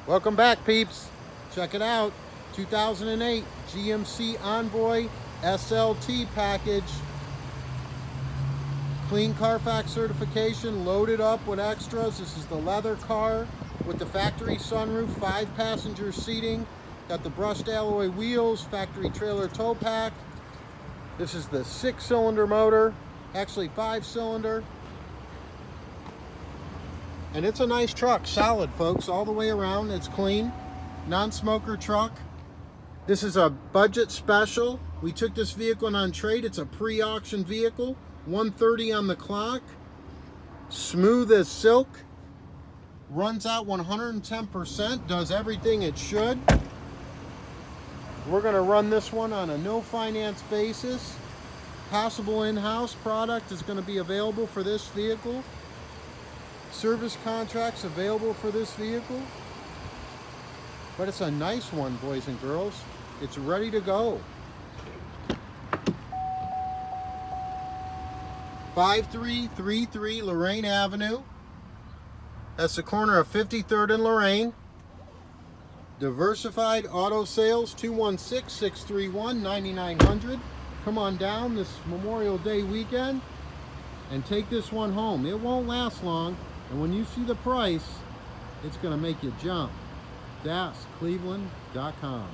Welcome back, peeps. Check it out. 2008 GMC Envoy SLT package. Clean Carfax certification, loaded up with extras. This is the leather car with the factory sunroof, 5-passenger seating. Got the brushed alloy wheels, factory trailer tow pack. This is the 6-cylinder motor, actually 5-cylinder. And it's a nice truck, solid folks, all the way around. It's clean, non-smoker truck. This is a budget special. We took this vehicle on trade. It's a pre-auction vehicle, 130 on the clock, smooth as silk, runs out 110%, does everything it should. We're gonna run this one on a no finance basis. Possible in-house product is gonna be available for this vehicle. Service contracts available for this vehicle. But it's a nice one, boys and girls. It's ready to go. 5333 Lorraine Avenue. That's the corner of 53rd and Lorraine. Diversified Auto Sales, 216-631-9900. Come on down this Memorial Day weekend and take this one home. It won't last long, and when you see the price, it's going to make you jump. DasCleveland.com.